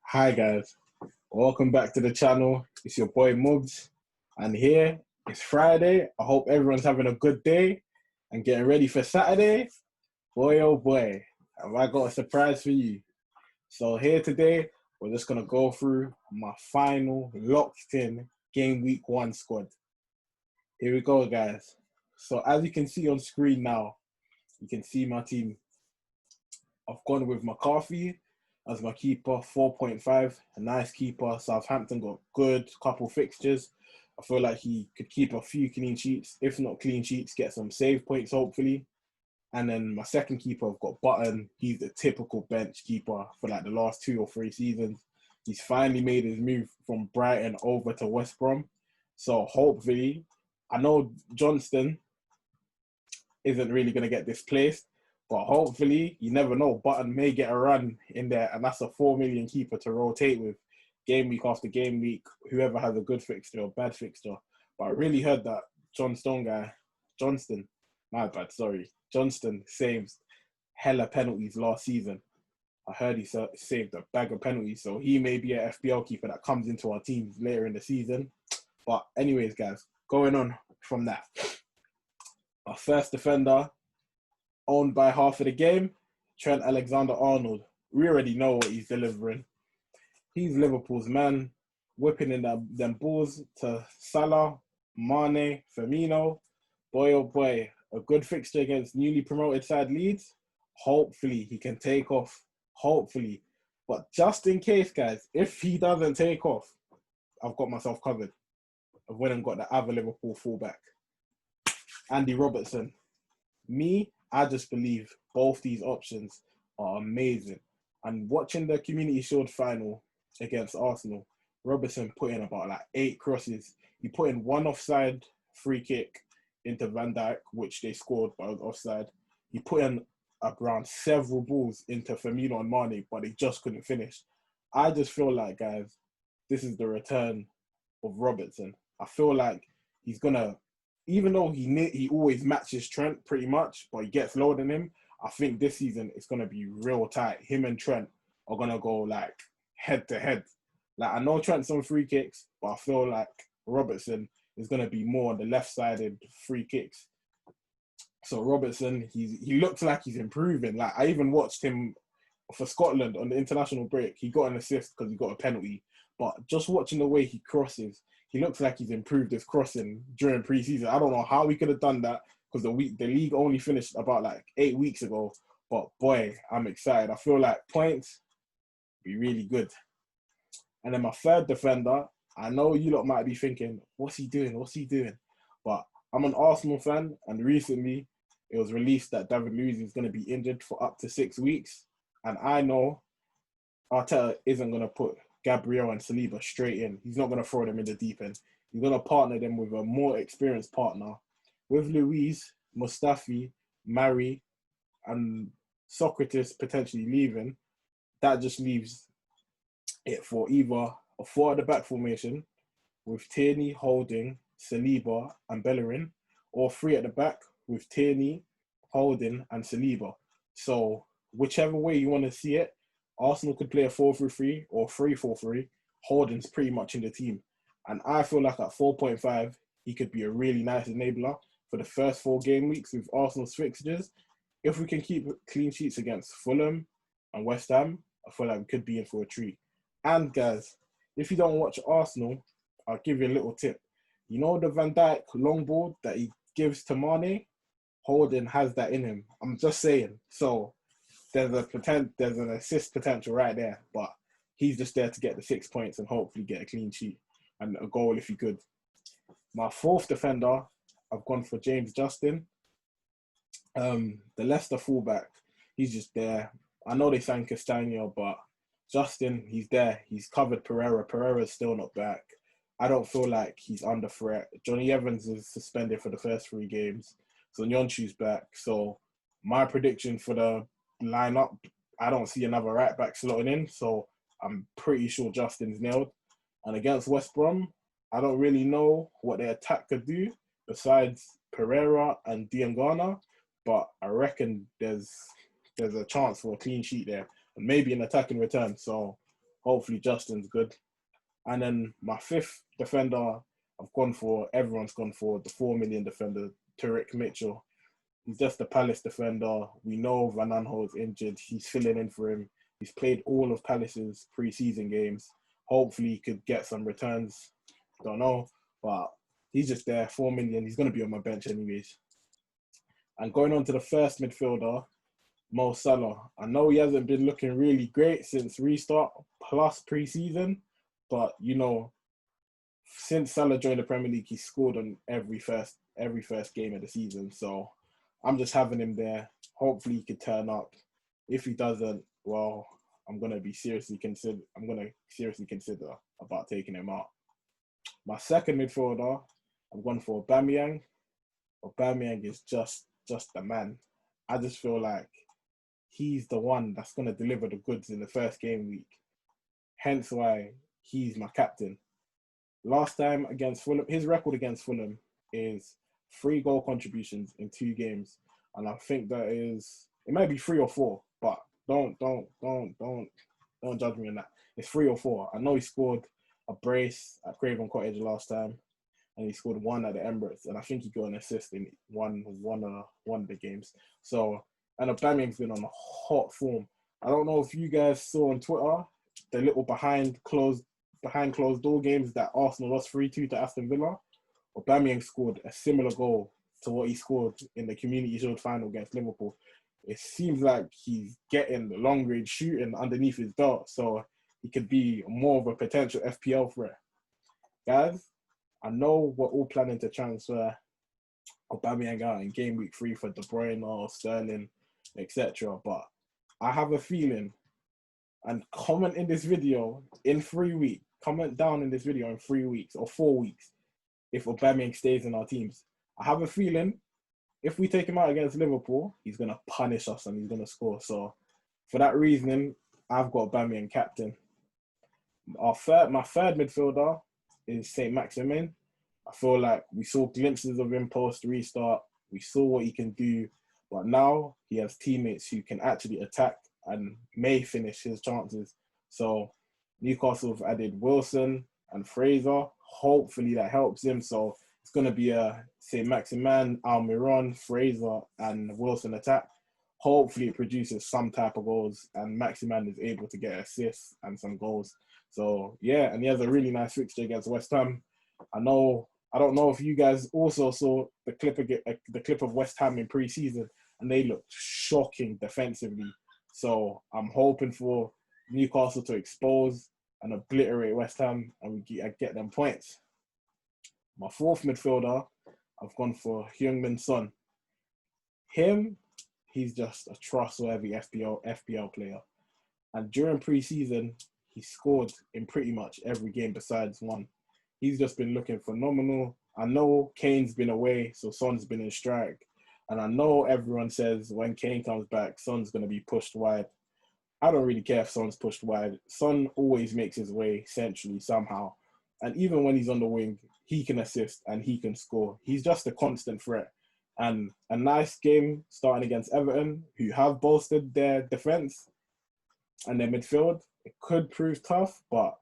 Hi guys, welcome back to the channel. It's your boy Mugs, and here it's Friday. I hope everyone's having a good day and getting ready for Saturday. Boy, oh boy, have I got a surprise for you. So here today, we're just gonna go through my final locked-in game week 1 squad. Here we go, guys. So as you can see on screen now, you can see my team. I've gone with McCarthy as my keeper, 4.5, a nice keeper. Southampton got good couple fixtures. I feel like he could keep a few clean sheets, if not clean sheets, get some save points hopefully. And then my second keeper, I've got Button. He's the typical bench keeper for like the last 2 or 3 seasons. He's finally made his move from Brighton over to West Brom. So hopefully, I know Johnston isn't really going to get displaced, but hopefully, you never know, Button may get a run in there, and that's a 4 million keeper to rotate with game week after game week, whoever has a good fixture or bad fixture. But I really heard that Johnston saves hella penalties last season. I heard he saved a bag of penalties, so he may be an FPL keeper that comes into our teams later in the season. But anyways, guys, going on from that. Our first defender, owned by half of the game, Trent Alexander-Arnold. We already know what he's delivering. He's Liverpool's man, whipping in them balls to Salah, Mane, Firmino. Boy, oh boy, a good fixture against newly promoted side Leeds. Hopefully, he can take off. Hopefully. But just in case, guys, if he doesn't take off, I've got myself covered. I've went and got the other Liverpool fullback, Andy Robertson. I just believe both these options are amazing. And watching the Community Shield final against Arsenal, Robertson put in about like 8 crosses. He put in 1 offside free kick into Van Dijk, which they scored, but it was offside. He put in around several balls into Firmino and Mane, but they just couldn't finish. I just feel like, guys, this is the return of Robertson. I feel like he's going to, even though he always matches Trent pretty much, but he gets lower than him, I think this season it's going to be real tight. Him and Trent are going to go like head to head. Like I know Trent's on free kicks, but I feel like Robertson is going to be more on the left-sided free kicks. So Robertson, he looks like he's improving. Like I even watched him for Scotland on the international break. He got an assist because he got a penalty. But just watching the way he crosses, he looks like he's improved his crossing during pre-season. I don't know how he could have done that because the league only finished about like 8 weeks ago. But boy, I'm excited. I feel like points be really good. And then my third defender, I know you lot might be thinking, what's he doing? What's he doing? But I'm an Arsenal fan, and recently it was released that David Luiz is going to be injured for up to 6 weeks. And I know Arteta isn't going to put Gabriel and Saliba straight in. He's not going to throw them in the deep end. He's going to partner them with a more experienced partner. With Luiz, Mustafi, Mari, and Socrates potentially leaving, that just leaves it for either a 4 at the back formation with Tierney, Holding, Saliba, and Bellerin, or 3 at the back with Tierney, Holding, and Saliba. So whichever way you want to see it, Arsenal could play a 4-3-3 or 3-4-3. Holding's pretty much in the team. And I feel like at 4.5, he could be a really nice enabler for the first 4 game weeks with Arsenal's fixtures. If we can keep clean sheets against Fulham and West Ham, I feel like we could be in for a treat. And guys, if you don't watch Arsenal, I'll give you a little tip. You know the Van Dijk long ball that he gives to Mane? Holding has that in him. I'm just saying. So there's an assist potential right there, but he's just there to get the 6 points and hopefully get a clean sheet and a goal if he could. My fourth defender, I've gone for James Justin. The Leicester fullback, he's just there. I know they signed Castagna, but Justin, he's there. He's covered Pereira. Pereira's still not back. I don't feel like he's under threat. Johnny Evans is suspended for the first 3 games. So Nyonchu's back. So my prediction for the lineup, I don't see another right back slotting in. So I'm pretty sure Justin's nailed. And against West Brom, I don't really know what their attack could do besides Pereira and Diangana. But I reckon there's a chance for a clean sheet there and maybe an attacking return. So Hopefully Justin's good. And then my fifth defender, everyone's gone for the 4 million defender, Tariq Mitchell. He's just a Palace defender. We know Van Aanholt's injured. He's filling in for him. He's played all of Palace's pre-season games. Hopefully he could get some returns. Don't know. But he's just there, 4 million. He's going to be on my bench anyways. And going on to the first midfielder, Mo Salah. I know he hasn't been looking really great since restart plus pre-season. But, you know, since Salah joined the Premier League, he scored on every first game of the season. So I'm just having him there. Hopefully he could turn up. If he doesn't, well, I'm gonna seriously consider about taking him out. My second midfielder, I'm going for Aubameyang. Aubameyang is just the man. I just feel like he's the one that's gonna deliver the goods in the first game week. Hence why he's my captain. Last time against Fulham, his record against Fulham is 3 goal contributions in 2 games. And I think it might be 3 or 4, but don't judge me on that. It's 3 or 4. I know he scored a brace at Craven Cottage last time, and he scored 1 at the Emirates, and I think he got an assist in one of the games. So, and Aubameyang's been on a hot form. I don't know if you guys saw on Twitter the little behind closed door games that Arsenal lost 3-2 to Aston Villa. Aubameyang scored a similar goal to what he scored in the Community Shield final against Liverpool. It seems like he's getting the long range shooting underneath his belt, so he could be more of a potential FPL threat. Guys, I know we're all planning to transfer Aubameyang out in game week 3 for De Bruyne or Sterling, etc. But I have a feeling, and comment down in this video in 3 weeks or 4 weeks if Aubameyang stays in our teams. I have a feeling if we take him out against Liverpool, he's going to punish us and he's going to score. So for that reasoning, I've got Aubameyang captain. My third midfielder is St. Maximin. I feel like we saw glimpses of him post restart. We saw what he can do, but now he has teammates who can actually attack and may finish his chances. So Newcastle have added Wilson and Fraser. Hopefully that helps him. So it's going to be a St. Maximin, Almiron, Fraser, and Wilson attack. Hopefully it produces some type of goals, and Maximin is able to get assists and some goals. So yeah, and he has a really nice fixture against West Ham. I don't know if you guys also saw the clip of West Ham in pre-season, and they looked shocking defensively. So I'm hoping for Newcastle to expose and obliterate West Ham, and we get them points. My fourth midfielder, I've gone for Heung-min Son. He's just a trustworthy FPL player. And during pre-season, he scored in pretty much every game besides one. He's just been looking phenomenal. I know Kane's been away, so Son's been in strike. And I know everyone says when Kane comes back, Son's going to be pushed wide. I don't really care if Son's pushed wide. Son always makes his way centrally somehow. And even when he's on the wing, he can assist and he can score. He's just a constant threat. And a nice game starting against Everton, who have bolstered their defence and their midfield. It could prove tough, but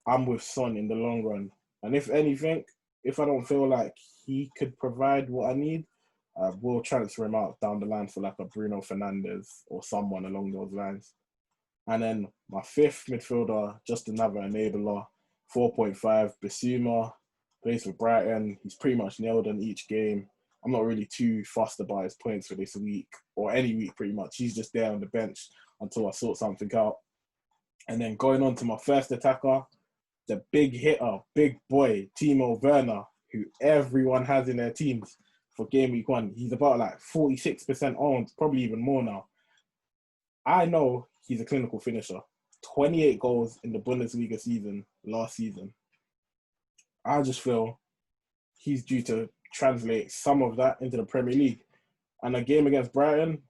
I'm with Son in the long run. And if anything, if I don't feel like he could provide what I need, we'll transfer him out down the line for like a Bruno Fernandes or someone along those lines. And then my fifth midfielder, just another enabler, 4.5, Bissouma, plays for Brighton. He's pretty much nailed in each game. I'm not really too fussed about his points for this week or any week pretty much. He's just there on the bench until I sort something out. And then going on to my first attacker, the big hitter, big boy, Timo Verna, who everyone has in their teams for game week 1. He's about like 46% owned, probably even more now. I know he's a clinical finisher. 28 goals in the Bundesliga season last season. I just feel he's due to translate some of that into the Premier League. And a game against Brighton,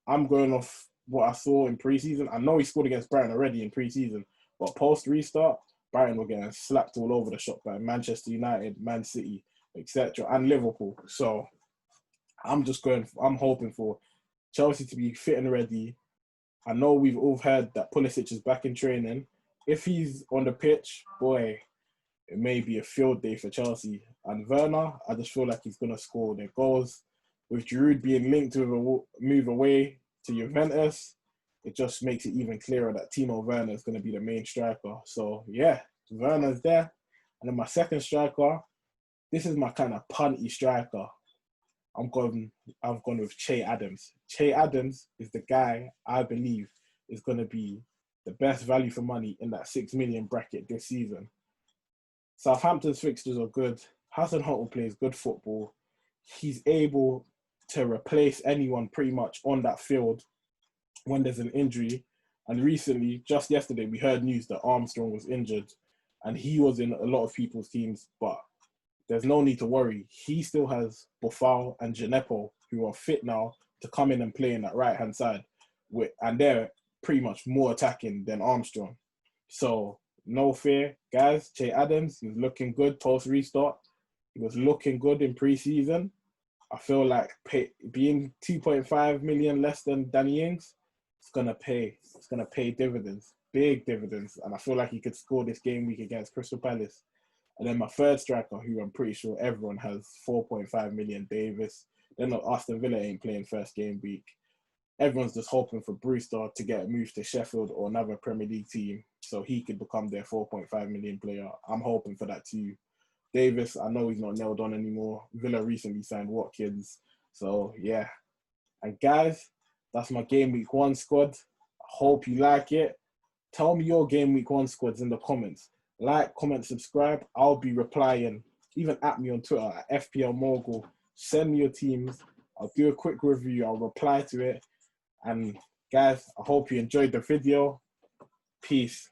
I'm going off what I saw in pre-season. I know he scored against Brighton already in pre-season, but post-restart, Brighton were getting slapped all over the shop by Manchester United, Man City, etc., and Liverpool. So I'm hoping for Chelsea to be fit and ready. I know we've all heard that Pulisic is back in training. if he's on the pitch, boy, it may be a field day for Chelsea. And Verna, I just feel like he's going to score their goals. With Giroud being linked with a move away to Juventus, it just makes it even clearer that Timo Verna is going to be the main striker. So, yeah, Verna's there. And then my second striker, this is my kind of punty striker. I've gone with Che Adams. Che Adams is the guy I believe is going to be the best value for money in that 6 million bracket this season. Southampton's fixtures are good. Hasenhuttl plays good football. He's able to replace anyone pretty much on that field when there's an injury. And recently, just yesterday, we heard news that Armstrong was injured and he was in a lot of people's teams, but there's no need to worry. He still has Bofal and Gineppo, who are fit now to come in and play in that right-hand side. And they're pretty much more attacking than Armstrong. So no fear, guys. Che Adams, he's looking good post-restart. He was looking good in pre-season. I feel like being 2.5 million less than Danny Ings, it's going to pay. It's going to pay dividends, big dividends. And I feel like he could score this game week against Crystal Palace. And then my third striker, who I'm pretty sure everyone has 4.5 million, Davis. Then Aston Villa ain't playing first game week. Everyone's just hoping for Brewster to get moved to Sheffield or another Premier League team so he could become their 4.5 million player. I'm hoping for that too. Davis, I know he's not nailed on anymore. Villa recently signed Watkins. So, yeah. And guys, that's my Game Week 1 squad. I hope you like it. Tell me your Game Week 1 squads in the comments. Like, comment, subscribe. I'll be replying. Even at me on Twitter at FPLMogul. Send me your teams. I'll do a quick review. I'll reply to it. And guys, I hope you enjoyed the video. Peace.